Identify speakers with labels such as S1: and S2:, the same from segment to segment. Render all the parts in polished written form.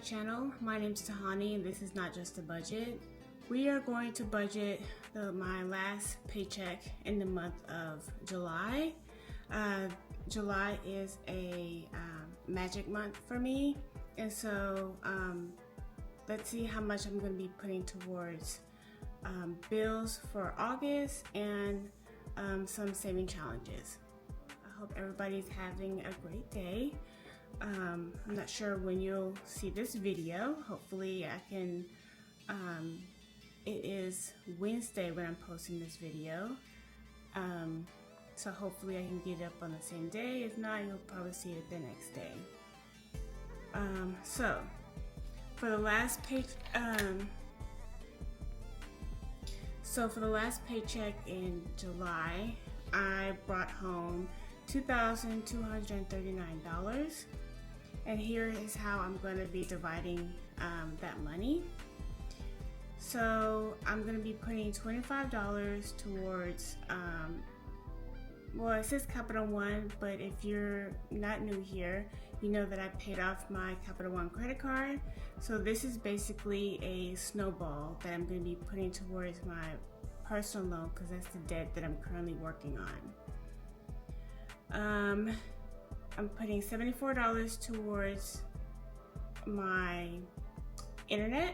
S1: channel. My name is Tahanee and this is Not Just a Budget. We are going to budget my last paycheck in the month of July. July is a magic month for me, and so let's see how much I'm going to be putting towards bills for August and some saving challenges. I hope everybody's having a great day. I'm not sure when you'll see this video. Hopefully I can, it is Wednesday when I'm posting this video. So hopefully I can get it up on the same day. If not, you'll probably see it the next day. So for the last paycheck in July, I brought home $2,239. And here is how I'm going to be dividing that money. So I'm going to be putting $25 towards, well, it says Capital One, but if you're not new here, you know that I paid off my Capital One credit card. So this is basically a snowball that I'm going to be putting towards my personal loan because that's the debt that I'm currently working on. I'm putting $74 towards my internet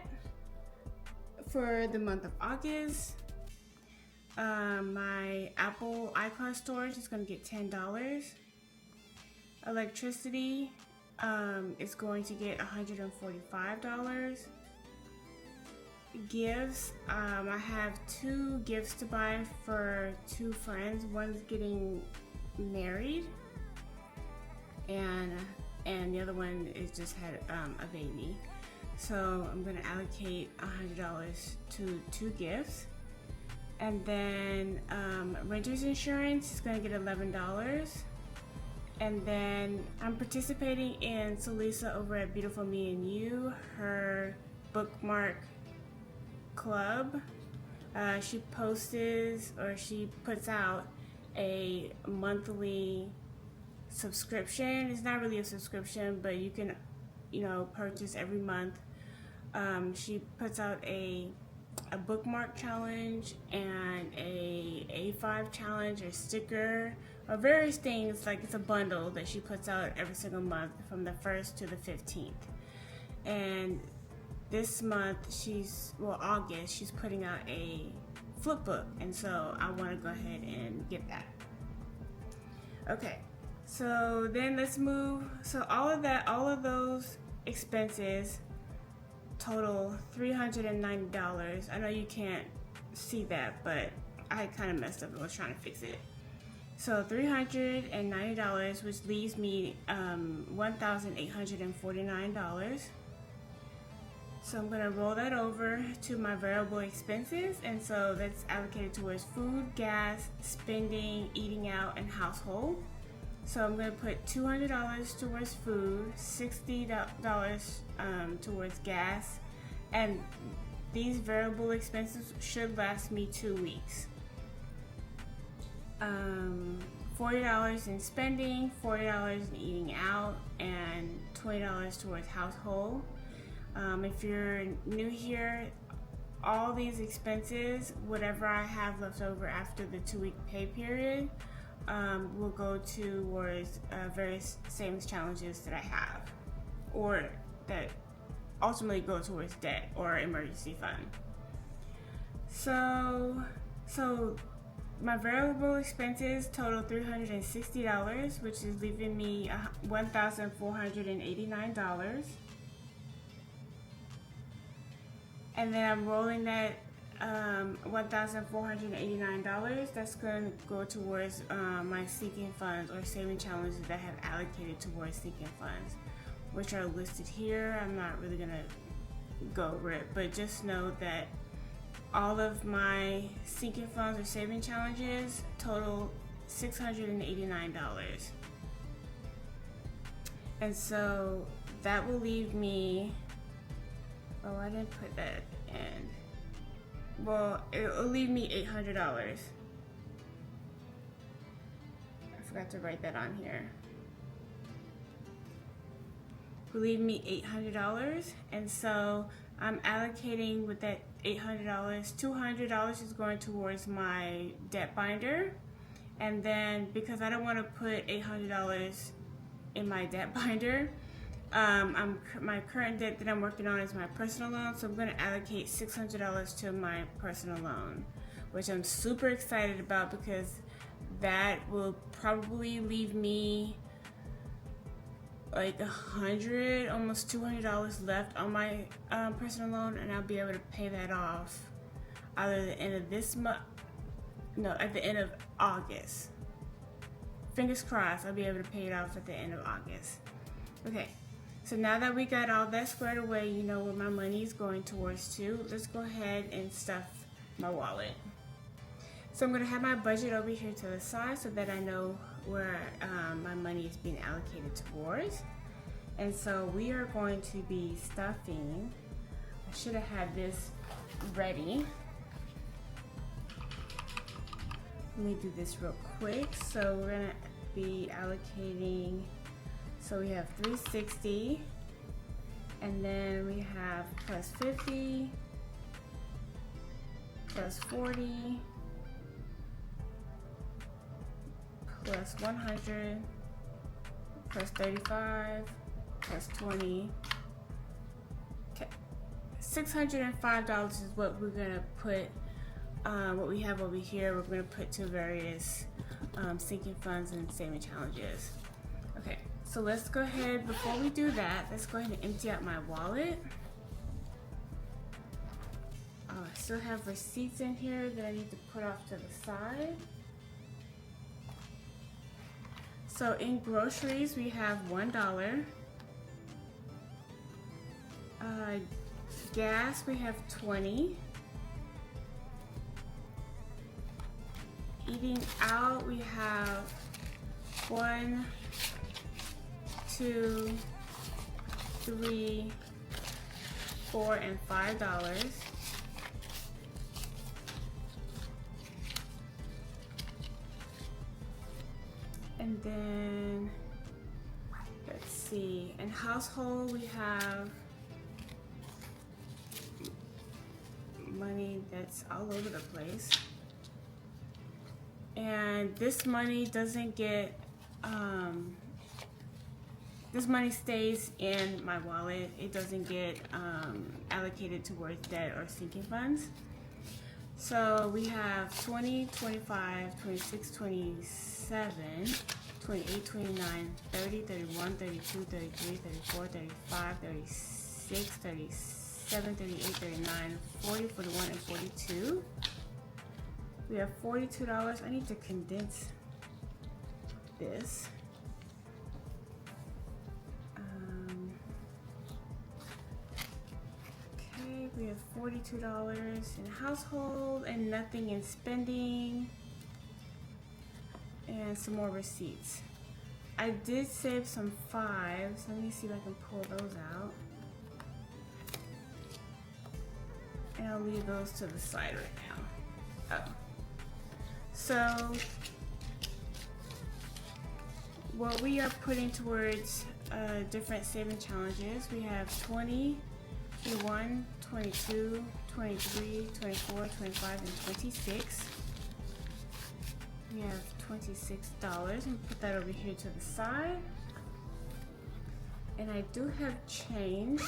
S1: for the month of August. My Apple iCloud storage is going to get $10. Electricity is going to get $145. Gifts, I have 2 gifts to buy for 2 friends. One's getting married, and the other one is just had a baby. So I'm going to allocate $100 to 2 gifts. And then renter's insurance is going to get $11. And then I'm participating in Salisa over at Beautiful Me and You, her bookmark club. She puts out a monthly subscription. It's not really a subscription, but you can, purchase every month. She puts out a bookmark challenge and a A5 challenge or sticker or various things. Like, it's a bundle that she puts out every single month from the 1st to the 15th. And this month August, she's putting out a flip book, and so I want to go ahead and get that. Okay, so then let's move. So all of those expenses total $390. I know you can't see that, but I kind of messed up and was trying to fix it. So $390, which leaves me $1,849. So I'm going to roll that over to my variable expenses, and so that's allocated towards food, gas, spending, eating out, and household. So I'm going to put $200 towards food, $60 towards gas, and these variable expenses should last me 2 weeks. $40 in spending, $40 in eating out, and $20 towards household. If you're new here, all these expenses, whatever I have left over after the 2-week pay period, will go towards various savings challenges that I have, or that ultimately go towards debt or emergency fund. So my variable expenses total $360, which is leaving me $1,489. And then I'm rolling that $1,489. That's going to go towards my seeking funds or saving challenges that I have allocated towards seeking funds, which are listed here. I'm not really going to go over it, but just know that all of my seeking funds or saving challenges total $689. And so that will leave me, oh, I didn't put that in. Well, it'll leave me $800. I forgot to write that on here. will leave me $800, and so I'm allocating with that $800, $200 is going towards my debt binder, and then because I don't want to put $800 in my debt binder, my current debt that I'm working on is my personal loan, so I'm going to allocate $600 to my personal loan, which I'm super excited about because that will probably leave me like $100, almost $200 left on my personal loan, and I'll be able to pay that off either at the end of this month, no, at the end of August. Fingers crossed, I'll be able to pay it off at the end of August. Okay, so now that we got all that squared away, you know where my money is going towards too. Let's go ahead and stuff my wallet. So I'm going to have my budget over here to the side so that I know where my money is being allocated towards. And so we are going to be stuffing. I should have had this ready. Let me do this real quick. So we're going to be allocating, so we have 360, and then we have plus 50, plus 40, plus 100, plus 35, plus 20. Okay, $605 is what we're gonna put, what we have over here, we're gonna put to various sinking funds and saving challenges. Okay, so let's go ahead, before we do that, let's go ahead and empty out my wallet. I still have receipts in here that I need to put off to the side. So in groceries, we have $1. Gas, we have 20. Eating out, we have 1, 2, 3, 4, and $5. And then, let's see, in household we have money that's all over the place. And this money doesn't get, this money stays in my wallet. It doesn't get allocated towards debt or sinking funds. So we have 20, 25, 26, 27, 28, 29, 30, 31, 32, 33, 34, 35, 36, 37, 38, 39, 40, 41, and 42. We have $42. I need to condense this. Okay, we have $42 in household and nothing in spending. And some more receipts. I did save some 5s. Let me see if I can pull those out. And I'll leave those to the side right now. Oh. So what we are putting towards different saving challenges, we have 20, 21, 22, 23, 24, 25, and 26. We have $26, and put that over here to the side. And I do have change.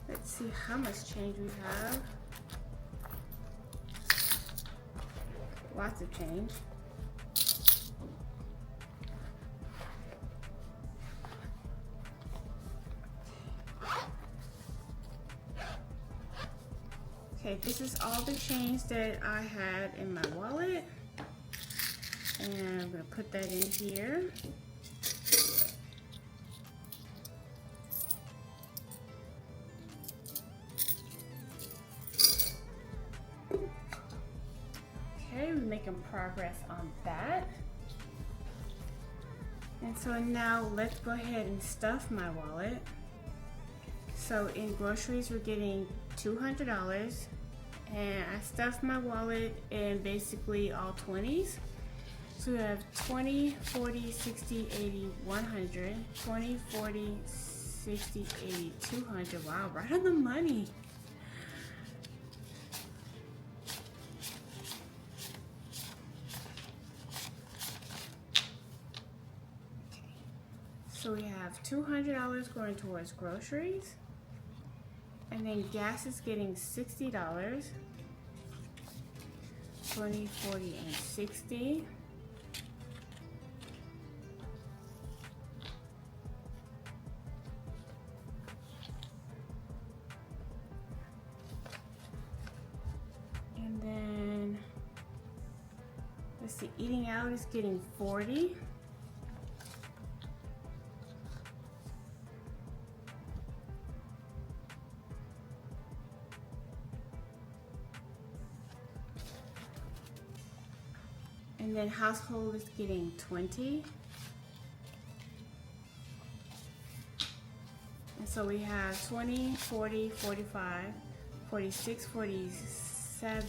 S1: Let's see how much change we have. Lots of change. Okay, this is all the change that I had in my wallet, and I'm going to put that in here. Okay, we're making progress on that. And so now let's go ahead and stuff my wallet. So in groceries, we're getting $200. And I stuffed my wallet in basically all 20s. So we have 20, 40, 60, 80, 100, 20, 40, 60, 80, 200. Wow, right on the money. So we have $200 going towards groceries, and then gas is getting $60, 20, 40, and 60. And then, let's see, eating out is getting 40. And then household is getting 20. And so we have 20, 40, 45, 46, 47,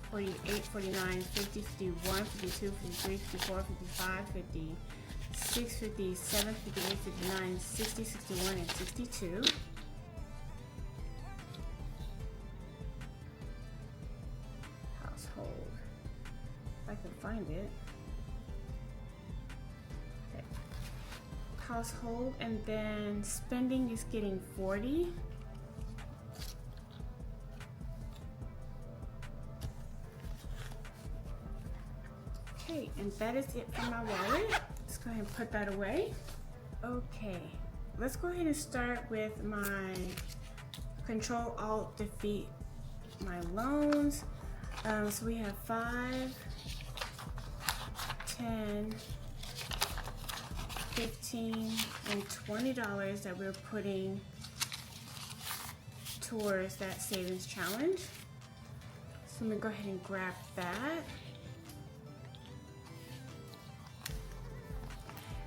S1: 48, 49, 50, 51, 52, 53, 54, 55, 56, 57, 58, 59, 60, 61, and 62. Household. I can find it. Okay. Household, and then spending is getting 40. Okay, and that is it for my wallet. Let's go ahead and put that away. Okay, let's go ahead and start with my Control Alt Defeat my loans. So we have 5, 10, 15, and $20 that we're putting towards that savings challenge. So I'm gonna go ahead and grab that.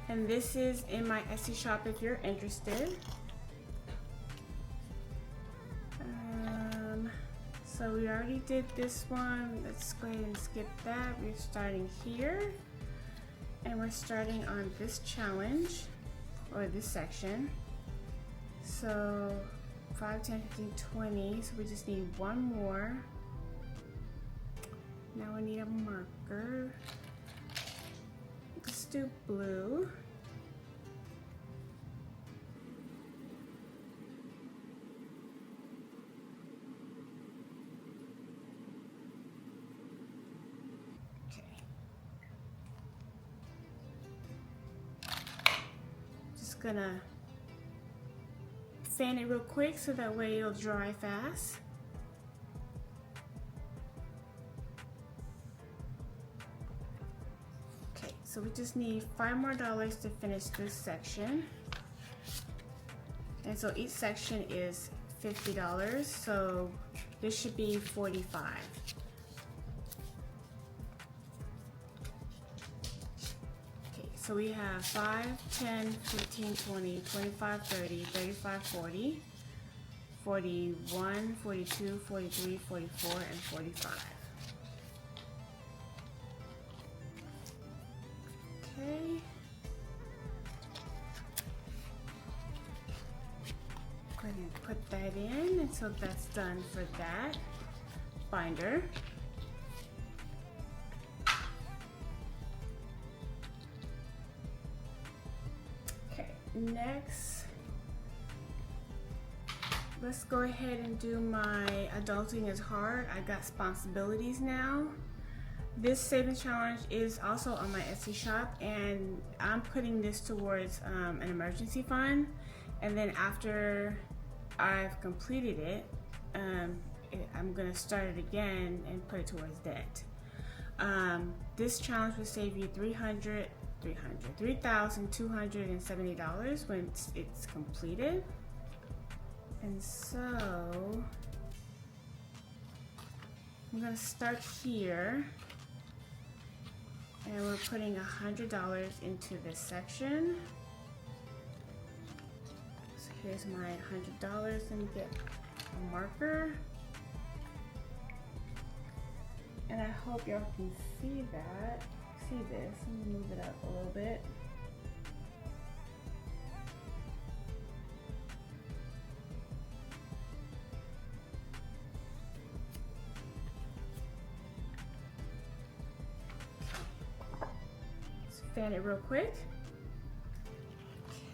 S1: And this is in my Etsy shop if you're interested. So we already did this one. Let's go ahead and skip that. We're starting here. And we're starting on this challenge, or this section. So 5, 10, 15, 20. So we just need one more. Now we need a marker. Let's do blue. Gonna fan it real quick so that way it'll dry fast. Okay, so we just need $5 more to finish this section. And so each section is $50, so this should be $45. So we have 5, 10, 15, 20, 25, 30, 35, 40, 41, 42, 43, 44, and 45. Okay. Go ahead and put that in, and so that's done for that binder. Next, let's go ahead and do my Adulting is Hard. I got responsibilities now. This savings challenge is also on my Etsy shop, and I'm putting this towards an emergency fund. And then after I've completed it, I'm gonna start it again and put it towards debt. This challenge will save you $3,270 when it's completed. And so I'm gonna start here, and we're putting $100 into this section. So here's my $100. Let me get a marker, and I hope y'all can see that. see this. Let me move it up a little bit. Let's fan it real quick.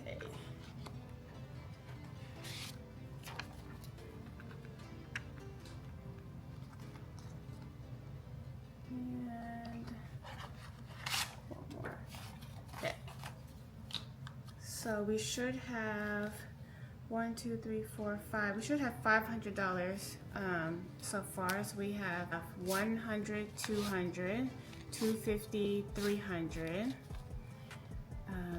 S1: Okay. And one more. Okay. So we should have 1, 2, 3, 4, 5. We should have $500 so far. So we have 100, 200, 250, 300.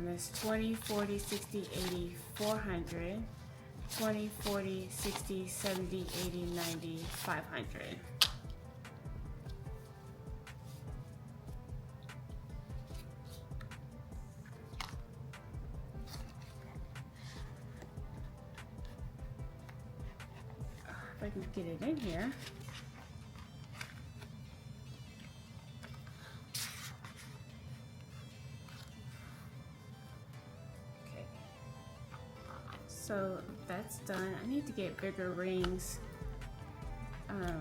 S1: That's 20, 40, 60, 80, 400. 20, 40, 60, 70, 80, 90, 500. If I can get it in here. Okay. So that's done. I need to get bigger rings. I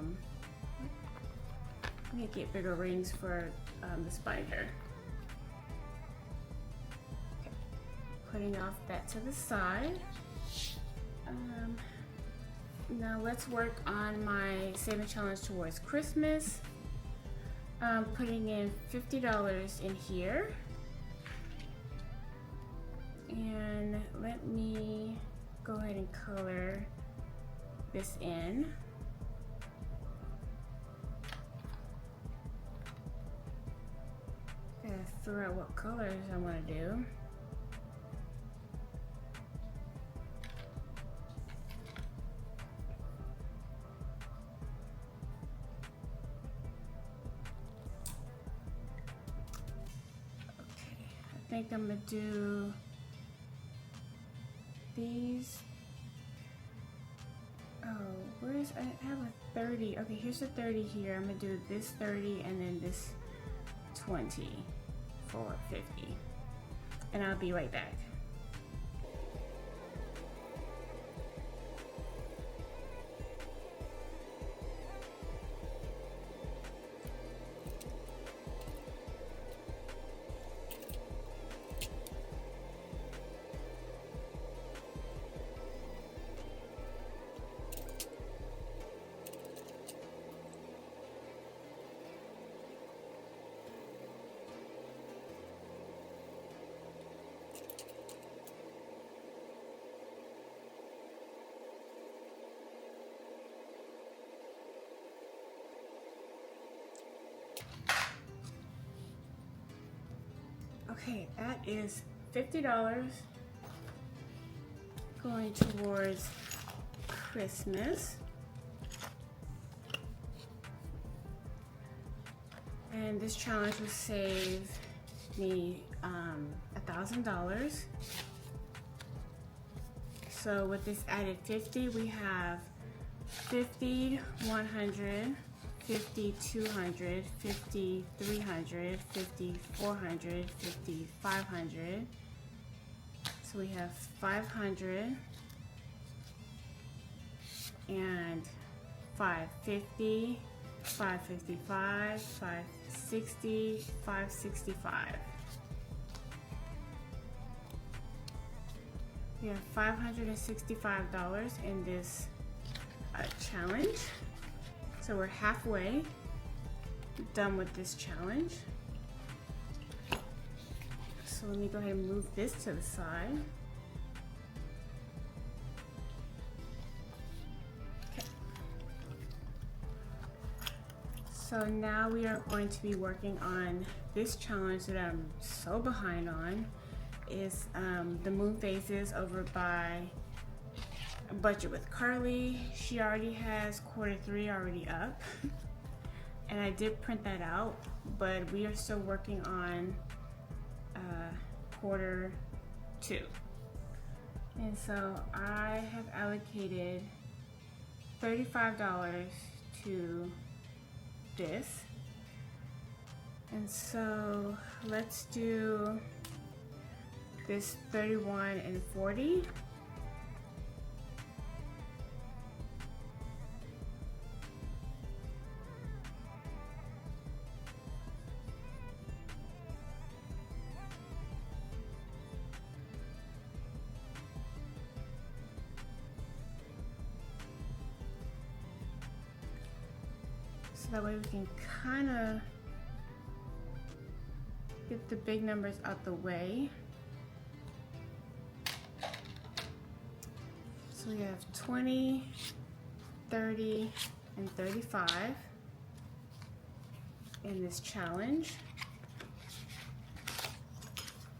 S1: need to get bigger rings for this binder. Okay. Putting off that to the side. Now let's work on my saving challenge towards Christmas. Putting in $50 in here. And let me go ahead and color this in. Gotta figure out what colors I want to do. I think I'm gonna do these. Oh, where's, I have a 30. Okay, here's a 30 here. I'm gonna do this 30 and then this 20 for 50. And I'll be right back. Okay, that is $50 going towards Christmas. And this challenge will save me $1,000. So with this added 50, we have 50, 100, 50, 200, 50, 300, 50, 400, 50, 500. So we have 500 and 550, 555, 560, 565. We have $565 in this challenge. So we're halfway done with this challenge. So let me go ahead and move this to the side. Okay. So now we are going to be working on this challenge that I'm so behind on. Is the moon phases over by Budget with Carly. She already has Q3 already up, and I did print that out, but we are still working on Q2. And so I have allocated $35 to this. And so let's do this 31 and 40. So that way we can kind of get the big numbers out the way. So we have 20, 30, and 35 in this challenge.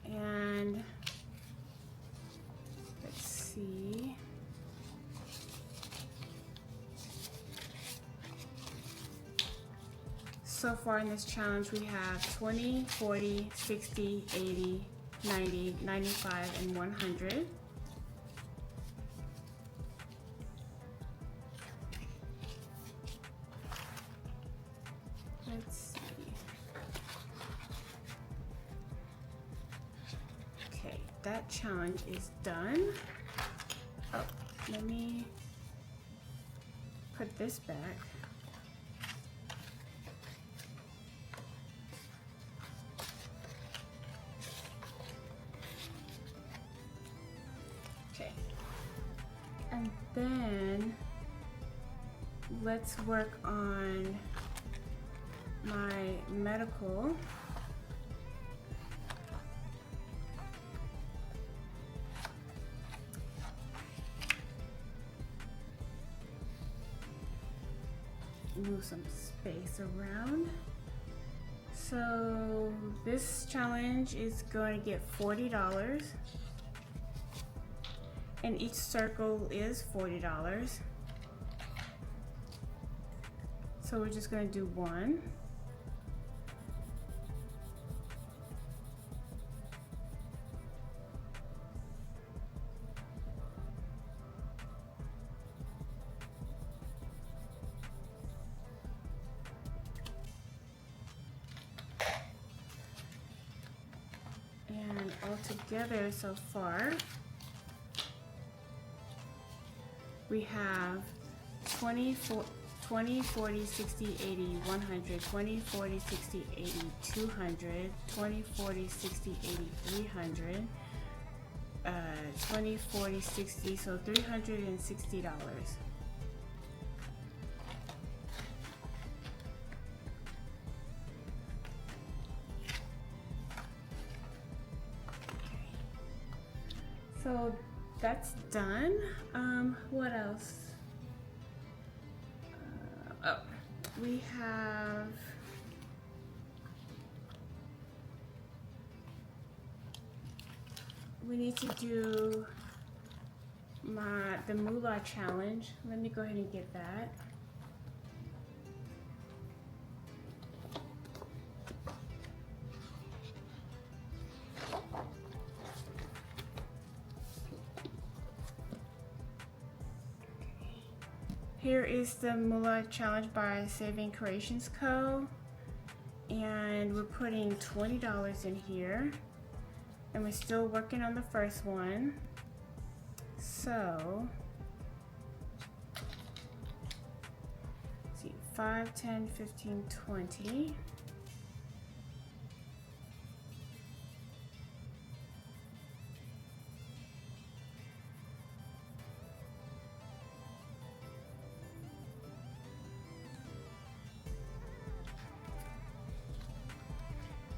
S1: And let's see. So far in this challenge, we have 20, 40, 60, 80, 90, 95, and 100. Let's see. Okay, that challenge is done. Oh, let me put this back. And then let's work on my medical. Move some space around. So this challenge is going to get $40. And each circle is $40. So we're just going to do one. And altogether so far, we have 20, 40, 60, 80, 100, 20, 40, 60, 80, 200, 20, 40, 60, 80, 300, 20, 40, 60, so $360. So that's done. What else? Oh, we have we need to do the moolah challenge. Let me go ahead and get that. Here is the moolah challenge by Saving Creations Co. And we're putting $20 in here. And we're still working on the first one. So, let's see, 5, 10, 15, 20.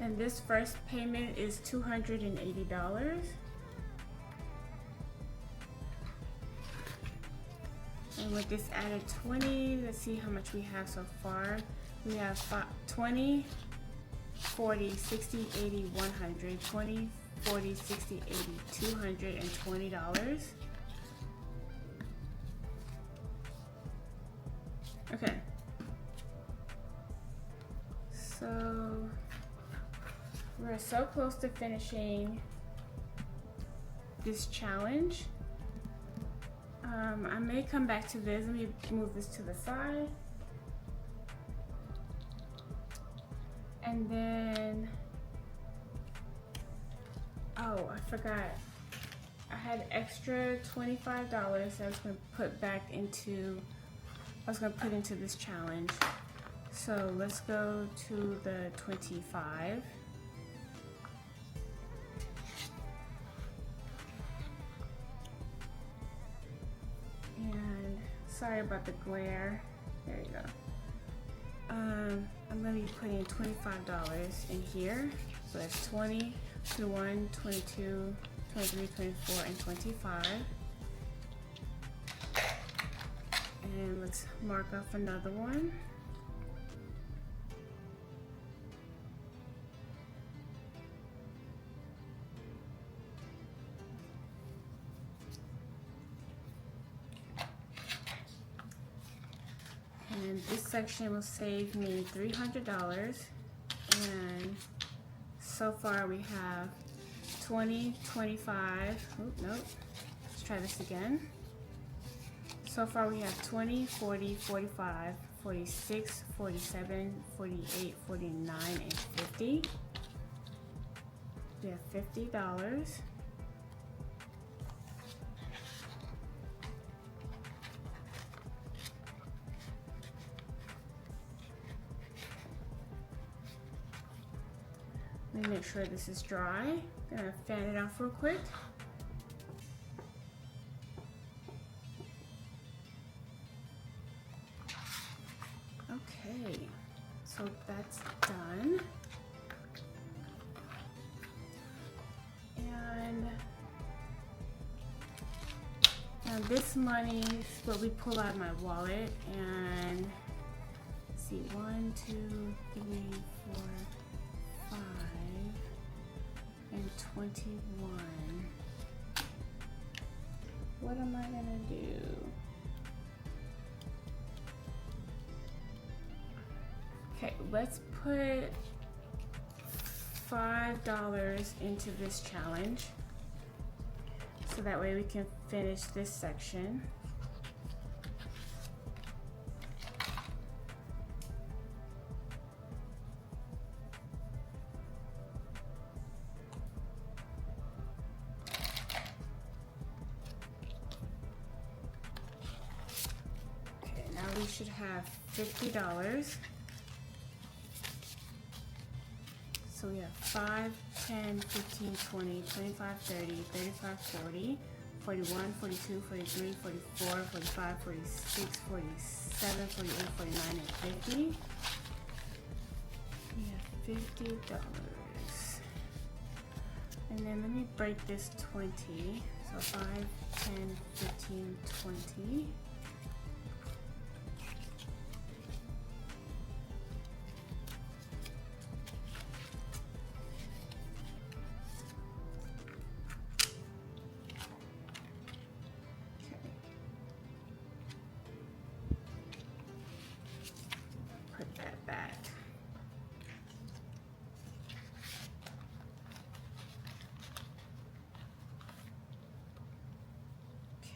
S1: And this first payment is $280. And with this added 20, let's see how much we have so far. We have 20, 40, 60, 80, 100, 20, 40, 60, 80, $220. Okay. So we're so close to finishing this challenge. I may come back to this. Let me move this to the side. And then, oh, I forgot. I had extra $25 I was gonna put back into, put into this challenge. So let's go to the 25. And sorry about the glare. There you go. I'm going to be putting $25 in here. So that's 20, 21, 22, 23, 24, and 25. And let's mark off another one. And this section will save me $300, and so far we have 20, 25, oh, nope, let's try this again. So far we have 20, 40, 45, 46, 47, 48, 49, and 50. We have $50. Let me make sure this is dry. Gonna fan it off real quick. Okay, so that's done. And now this money is what we pull out of my wallet, and let's see, 1, 2, 3, 4, 5, and 21. What am I gonna do? Okay, let's put $5 into this challenge, so that way we can finish this section. We should have $50. So we have 5, 10, 15, 20, 25, 30, 35, 40, 41, 42, 43, 44, 45, 46, 47, 48, 49, and 50. We have $50. And then let me break this 20. So 5, 10, 15, 20.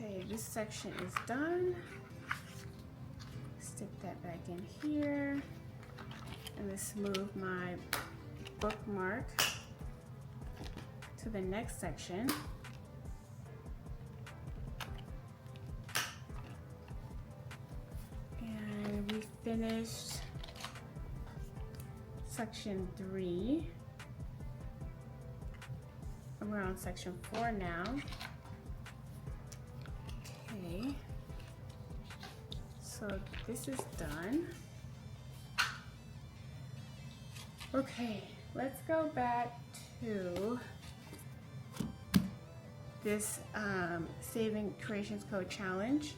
S1: Okay, this section is done. Stick that back in here. And let's move my bookmark to the next section. And we finished section 3. And we're on section 4 now. Okay, so this is done. Okay, let's go back to this saving creations code challenge.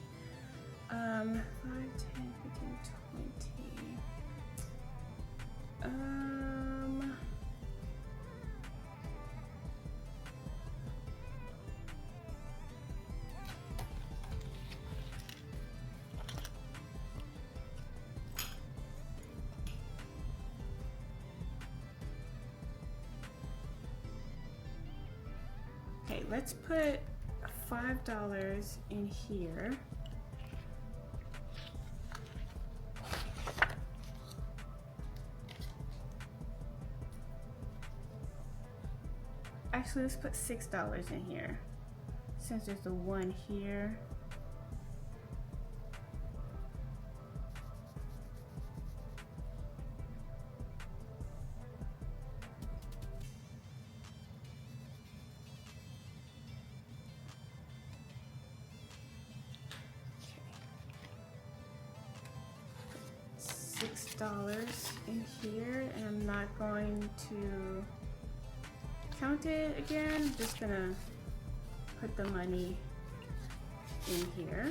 S1: 5, 10, 15, 20. Okay, let's put $5 in here. actually, let's put $6 in here since there's the one here. $6 in here, and I'm not going to count it again. I'm just gonna put the money in here.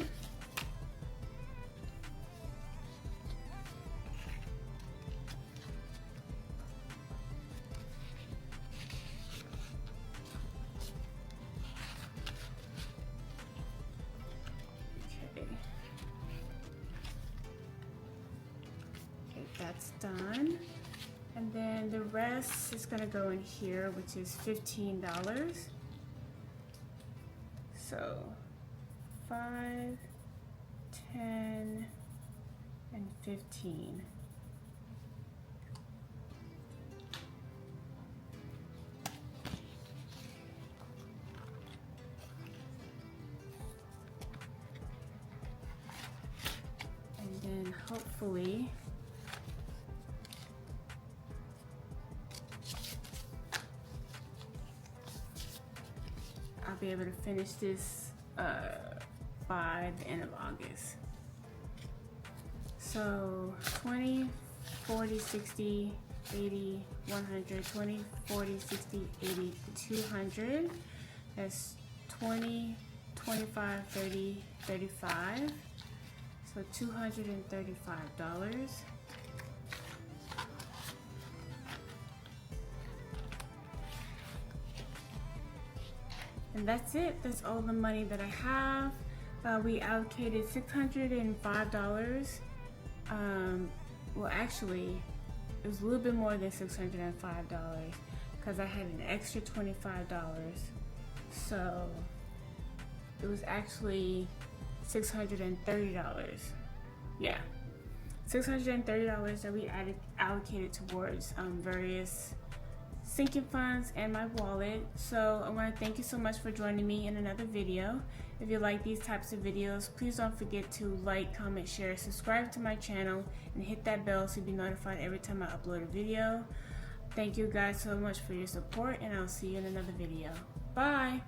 S1: That's done, and then the rest is gonna go in here, which is $15. So 5, 10, and 15. And then hopefully I'll be able to finish this by the end of August. So 20, 40, 60, 80, 100, 20, 40, 60, 80, 200. That's 20, 25, 30, 35. So $235. And that's it. That's all the money that I have. We allocated $605. Well, actually, it was a little bit more than $605 because I had an extra $25. So it was actually $630. Yeah, $630 that we allocated towards various sinking funds and my wallet. So I want to thank you so much for joining me in another video. If you like these types of videos, please don't forget to like, comment, share, subscribe to my channel, and hit that bell so you'll be notified every time I upload a video. Thank you guys so much for your support, and I'll see you in another video. Bye!